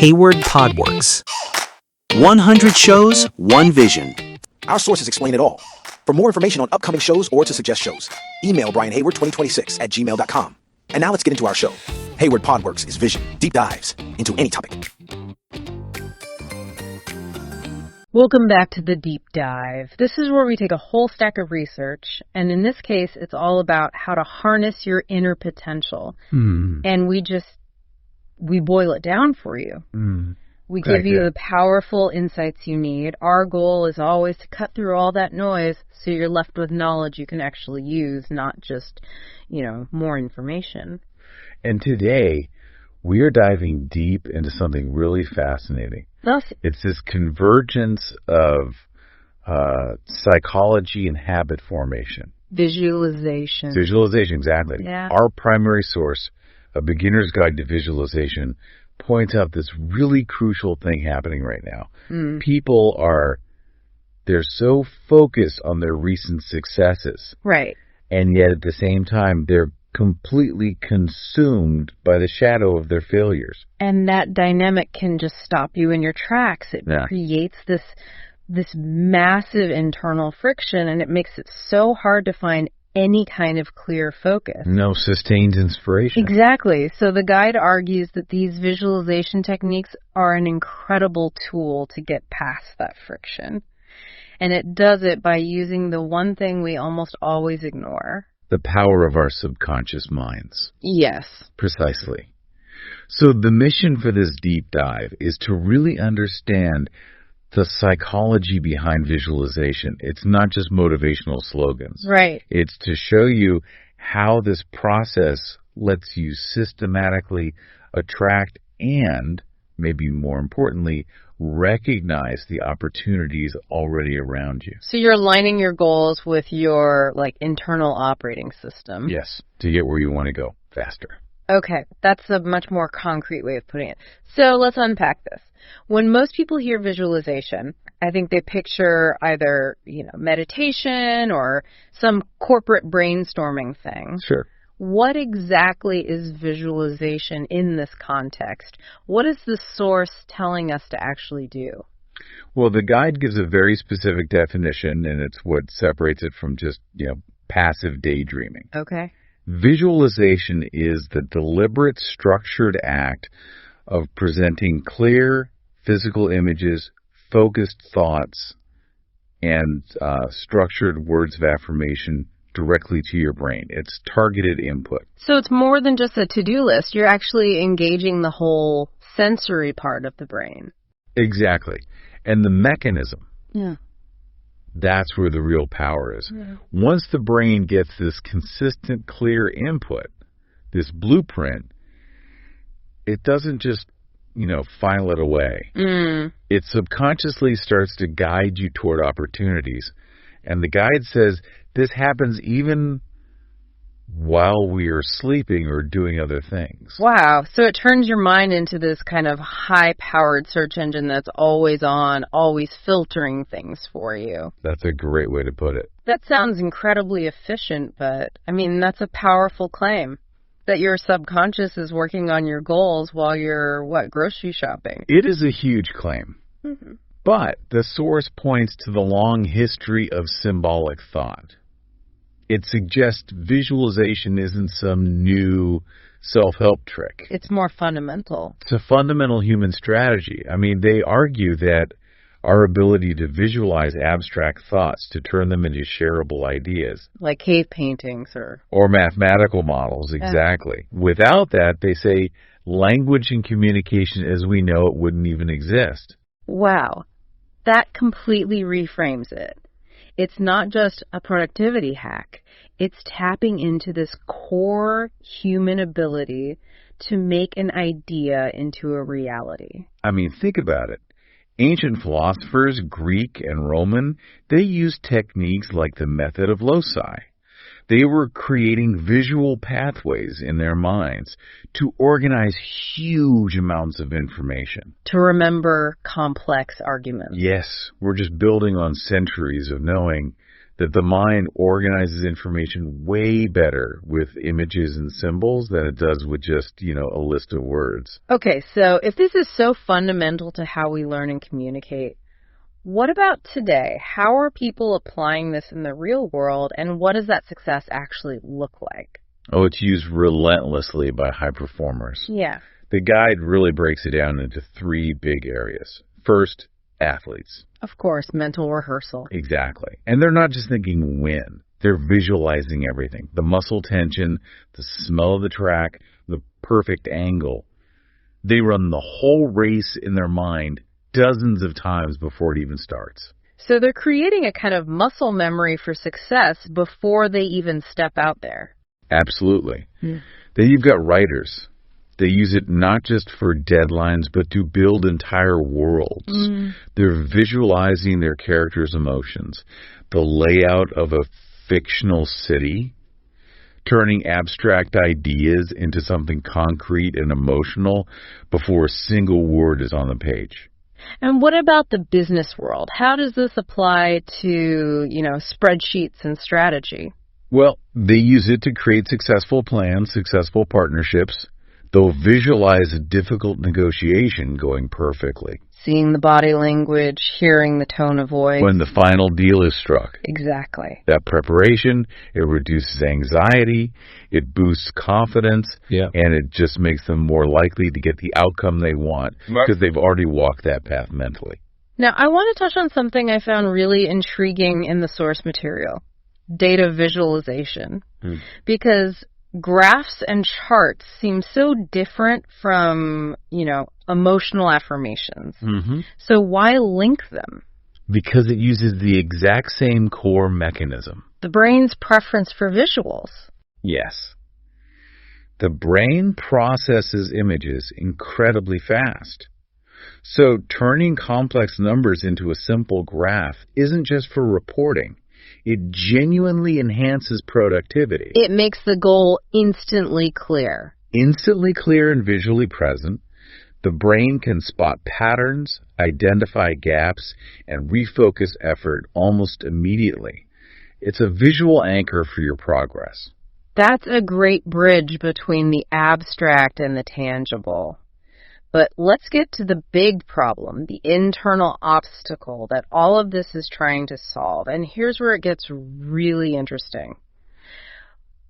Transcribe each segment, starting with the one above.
Hayward Podworks. 100 shows, one vision. Our sources explain it all. For more information on upcoming shows or to suggest shows, email brianhayward2026@gmail.com. And now let's get into our show. Hayward Podworks is vision, deep dives into any topic. Welcome back to the Deep Dive. This is where we take a whole stack of research, and in this case, it's all about how to harness your inner potential. And we boil it down for you. We give you the powerful insights you need. Our goal is always to cut through all that noise so you're left with knowledge you can actually use, not just, more information. And today, we are diving deep into something really fascinating. It's this convergence of psychology and habit formation. Visualization. Visualization, exactly. Yeah. Our primary source, A Beginner's Guide to Visualization, points out this really crucial thing happening right now. People they're so focused on their recent successes. Right. And yet at the same time, they're completely consumed by the shadow of their failures. And that dynamic can just stop you in your tracks. It creates this massive internal friction, and it makes it so hard to find any kind of clear focus. No sustained inspiration. Exactly. So the guide argues that these visualization techniques are an incredible tool to get past that friction. And it does it by using the one thing we almost always ignore. The power of our subconscious minds. Yes. Precisely. So the mission for this deep dive is to really understand the psychology behind visualization. It's not just motivational slogans. Right. It's to show you how this process lets you systematically attract and, maybe more importantly, recognize the opportunities already around you. So you're aligning your goals with your internal operating system. Yes, to get where you want to go faster. Okay, that's a much more concrete way of putting it. So let's unpack this. When most people hear visualization, I think they picture either, meditation or some corporate brainstorming thing. Sure. What exactly is visualization in this context? What is the source telling us to actually do? Well, the guide gives a very specific definition, and it's what separates it from just, passive daydreaming. Okay. Visualization is the deliberate, structured act of presenting clear physical images, focused thoughts, and structured words of affirmation directly to your brain. It's targeted input. So it's more than just a to-do list. You're actually engaging the whole sensory part of the brain. Exactly. And the mechanism. Yeah. That's where the real power is. Yeah. Once the brain gets this consistent, clear input, this blueprint, it doesn't just, file it away. It subconsciously starts to guide you toward opportunities. And the guide says this happens even while we are sleeping or doing other things. Wow. So it turns your mind into this kind of high-powered search engine that's always on, always filtering things for you. That's a great way to put it. That sounds incredibly efficient, but, that's a powerful claim. That your subconscious is working on your goals while you're, grocery shopping. It is a huge claim. Mm-hmm. But the source points to the long history of symbolic thought. It suggests visualization isn't some new self-help trick. It's more fundamental. It's a fundamental human strategy. They argue that our ability to visualize abstract thoughts, to turn them into shareable ideas. Like cave paintings or mathematical models, exactly. Yeah. Without that, they say, language and communication as we know it wouldn't even exist. Wow. That completely reframes it. It's not just a productivity hack. It's tapping into this core human ability to make an idea into a reality. Think about it. Ancient philosophers, Greek and Roman, they used techniques like the method of loci. They were creating visual pathways in their minds to organize huge amounts of information. To remember complex arguments. Yes, we're just building on centuries of knowing that the mind organizes information way better with images and symbols than it does with just, a list of words. Okay, so if this is so fundamental to how we learn and communicate, what about today? How are people applying this in the real world, and what does that success actually look like? Oh, it's used relentlessly by high performers. Yeah. The guide really breaks it down into 3 big areas. First, athletes. Of course, mental rehearsal. Exactly. And they're not just thinking win. They're visualizing everything. The muscle tension, the smell of the track, the perfect angle. They run the whole race in their mind dozens of times before it even starts. So they're creating a kind of muscle memory for success before they even step out there. Absolutely. Then you've got writers. They use it not just for deadlines, but to build entire worlds. They're visualizing their characters' emotions, the layout of a fictional city, turning abstract ideas into something concrete and emotional before a single word is on the page. And what about the business world? How does this apply to, spreadsheets and strategy? Well, they use it to create successful plans, successful partnerships. They'll visualize a difficult negotiation going perfectly. Seeing the body language, hearing the tone of voice. When the final deal is struck. Exactly. That preparation, it reduces anxiety, it boosts confidence, and it just makes them more likely to get the outcome they want because they've already walked that path mentally. Now, I want to touch on something I found really intriguing in the source material. Data visualization. Because graphs and charts seem so different from, emotional affirmations. So why link them? Because it uses the exact same core mechanism. The brain's preference for visuals. Yes. The brain processes images incredibly fast. So turning complex numbers into a simple graph isn't just for reporting. It genuinely enhances productivity. It makes the goal instantly clear. Instantly clear and visually present, the brain can spot patterns, identify gaps, and refocus effort almost immediately. It's a visual anchor for your progress. That's a great bridge between the abstract and the tangible. But let's get to the big problem, the internal obstacle that all of this is trying to solve. And here's where it gets really interesting.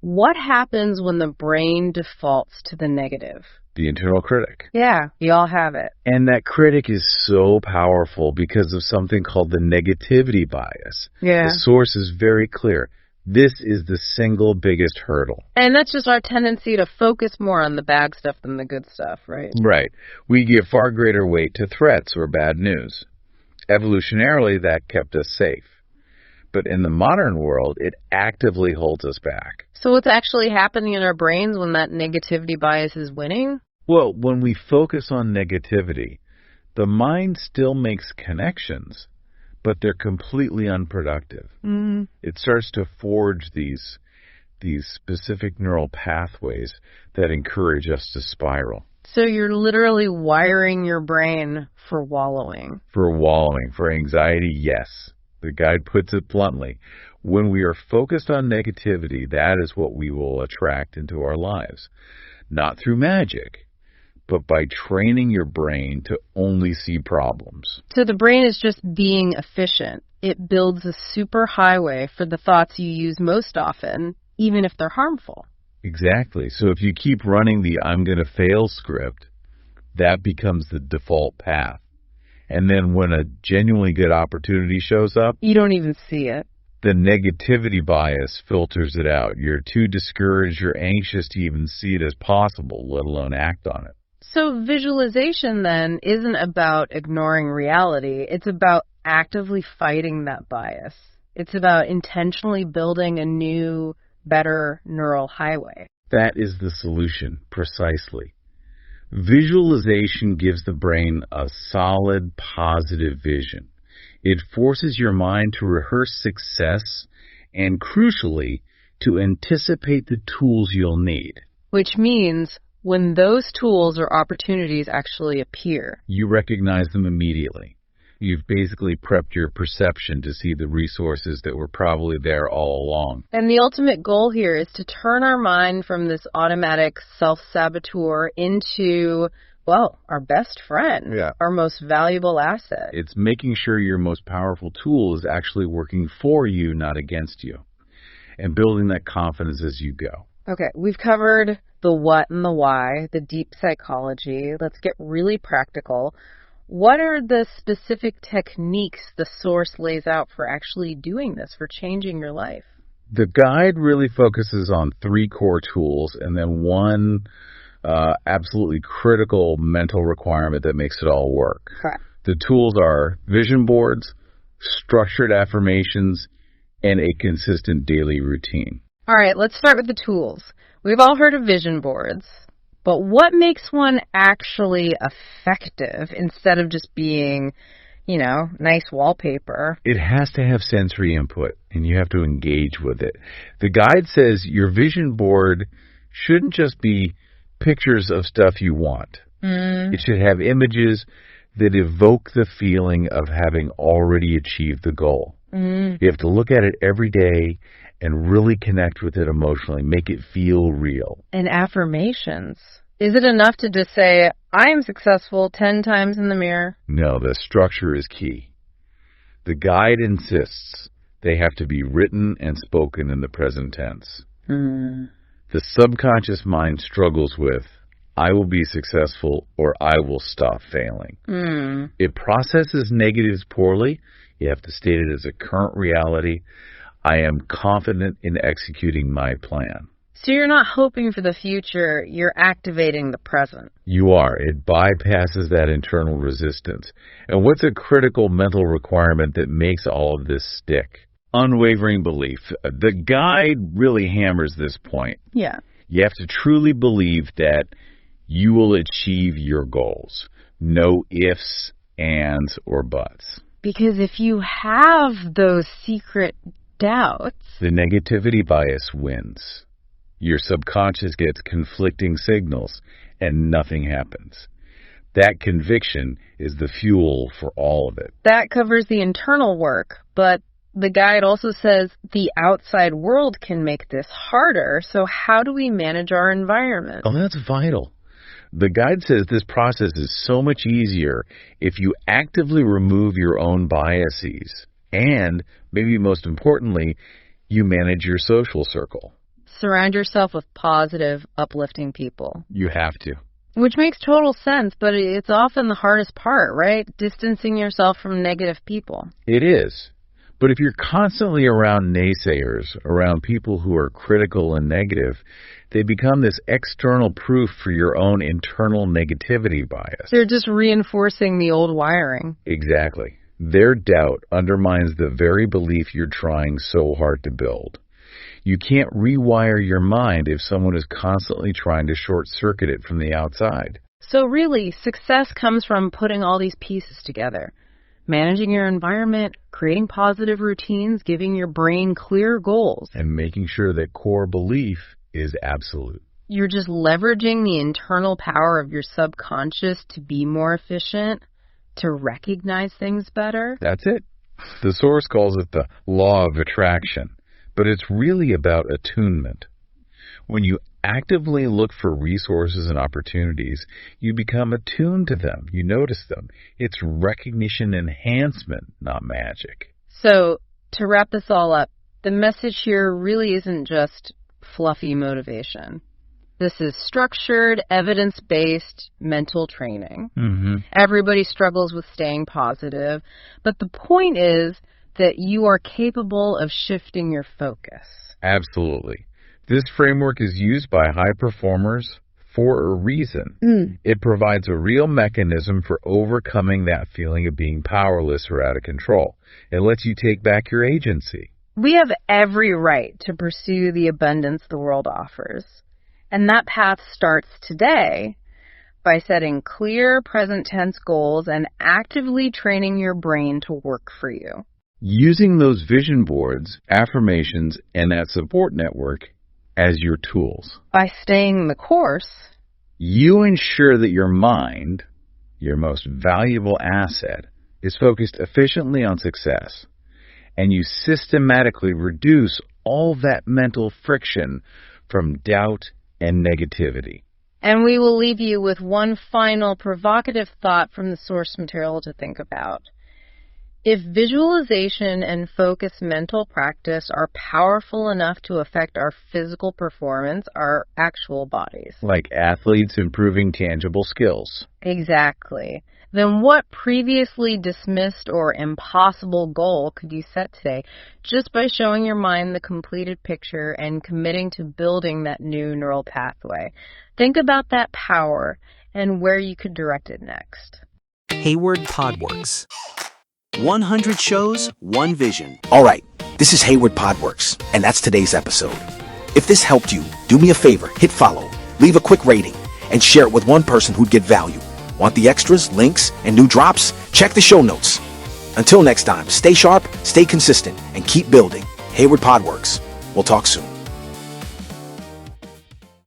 What happens when the brain defaults to the negative? The internal critic. Yeah, we all have it. And that critic is so powerful because of something called the negativity bias. Yeah. The source is very clear. This is the single biggest hurdle. And that's just our tendency to focus more on the bad stuff than the good stuff, right? Right. We give far greater weight to threats or bad news. Evolutionarily, that kept us safe. But in the modern world, it actively holds us back. So what's actually happening in our brains when that negativity bias is winning? Well, when we focus on negativity, the mind still makes connections, but they're completely unproductive. It starts to forge these specific neural pathways that encourage us to spiral. So you're literally wiring your brain for wallowing. For wallowing, for anxiety, yes. The guide puts it bluntly. When we are focused on negativity, that is what we will attract into our lives. Not through magic, but by training your brain to only see problems. So the brain is just being efficient. It builds a super highway for the thoughts you use most often, even if they're harmful. Exactly. So if you keep running the I'm going to fail script, that becomes the default path. And then when a genuinely good opportunity shows up, you don't even see it. The negativity bias filters it out. You're too discouraged, you're anxious to even see it as possible, let alone act on it. So visualization then isn't about ignoring reality. It's about actively fighting that bias. It's about intentionally building a new, better neural highway. That is the solution, precisely. Visualization gives the brain a solid, positive vision. It forces your mind to rehearse success and, crucially, to anticipate the tools you'll need. Which means when those tools or opportunities actually appear, you recognize them immediately. You've basically prepped your perception to see the resources that were probably there all along. And the ultimate goal here is to turn our mind from this automatic self-saboteur into, well, our best friend, our most valuable asset. It's making sure your most powerful tool is actually working for you, not against you, and building that confidence as you go. Okay, we've covered the what and the why, the deep psychology. Let's get really practical. What are the specific techniques the source lays out for actually doing this, for changing your life? The guide really focuses on 3 core tools and then one absolutely critical mental requirement that makes it all work. Correct. The tools are vision boards, structured affirmations, and a consistent daily routine. All right, let's start with the tools. We've all heard of vision boards. But what makes one actually effective instead of just being, nice wallpaper? It has to have sensory input, and you have to engage with it. The guide says your vision board shouldn't just be pictures of stuff you want. It should have images that evoke the feeling of having already achieved the goal. You have to look at it every day and really connect with it emotionally, make it feel real. And affirmations. Is it enough to just say, I am successful 10 times in the mirror? No, the structure is key. The guide insists they have to be written and spoken in the present tense. The subconscious mind struggles with, I will be successful or I will stop failing. It processes negatives poorly. You have to state it as a current reality. I am confident in executing my plan. So you're not hoping for the future, you're activating the present. You are. It bypasses that internal resistance. And what's a critical mental requirement that makes all of this stick? Unwavering belief. The guide really hammers this point. Yeah. You have to truly believe that you will achieve your goals. No ifs, ands, or buts. Because if you have those secret doubts, the negativity bias wins. Your subconscious gets conflicting signals and nothing happens. That conviction is the fuel for all of it. That covers the internal work, but the guide also says the outside world can make this harder, so how do we manage our environment? Oh, that's vital. The guide says this process is so much easier if you actively remove your own biases and, maybe most importantly, you manage your social circle. Surround yourself with positive, uplifting people. You have to. Which makes total sense, but it's often the hardest part, right? Distancing yourself from negative people. It is. But if you're constantly around naysayers, around people who are critical and negative, they become this external proof for your own internal negativity bias. They're just reinforcing the old wiring. Exactly. Their doubt undermines the very belief you're trying so hard to build. You can't rewire your mind if someone is constantly trying to short-circuit it from the outside. So really, success comes from putting all these pieces together. Managing your environment, creating positive routines, giving your brain clear goals. And making sure that core belief is absolute. You're just leveraging the internal power of your subconscious to be more efficient, to recognize things better. That's it. The source calls it the law of attraction, but it's really about attunement. When you actively look for resources and opportunities, you become attuned to them. You notice them. It's recognition enhancement, not magic. So, to wrap this all up, the message here really isn't just fluffy motivation. This is structured, evidence-based mental training. Everybody struggles with staying positive, but the point is that you are capable of shifting your focus. Absolutely. This framework is used by high performers for a reason. It provides a real mechanism for overcoming that feeling of being powerless or out of control. It lets you take back your agency. We have every right to pursue the abundance the world offers. And that path starts today by setting clear present tense goals and actively training your brain to work for you. Using those vision boards, affirmations, and that support network as your tools. By staying the course, you ensure that your mind, your most valuable asset, is focused efficiently on success, and you systematically reduce all that mental friction from doubt and negativity. And we will leave you with one final provocative thought from the source material to think about. If visualization and focused mental practice are powerful enough to affect our physical performance, our actual bodies. Like athletes improving tangible skills. Exactly. Then what previously dismissed or impossible goal could you set today just by showing your mind the completed picture and committing to building that new neural pathway? Think about that power and where you could direct it next. Hayward Podworks. 100 shows, one vision. All right, this is Hayward Podworks, and that's today's episode. If this helped you, do me a favor, hit follow, leave a quick rating, and share it with one person who'd get value. Want the extras, links, and new drops? Check the show notes. Until next time, stay sharp, stay consistent, and keep building. Hayward Podworks. We'll talk soon.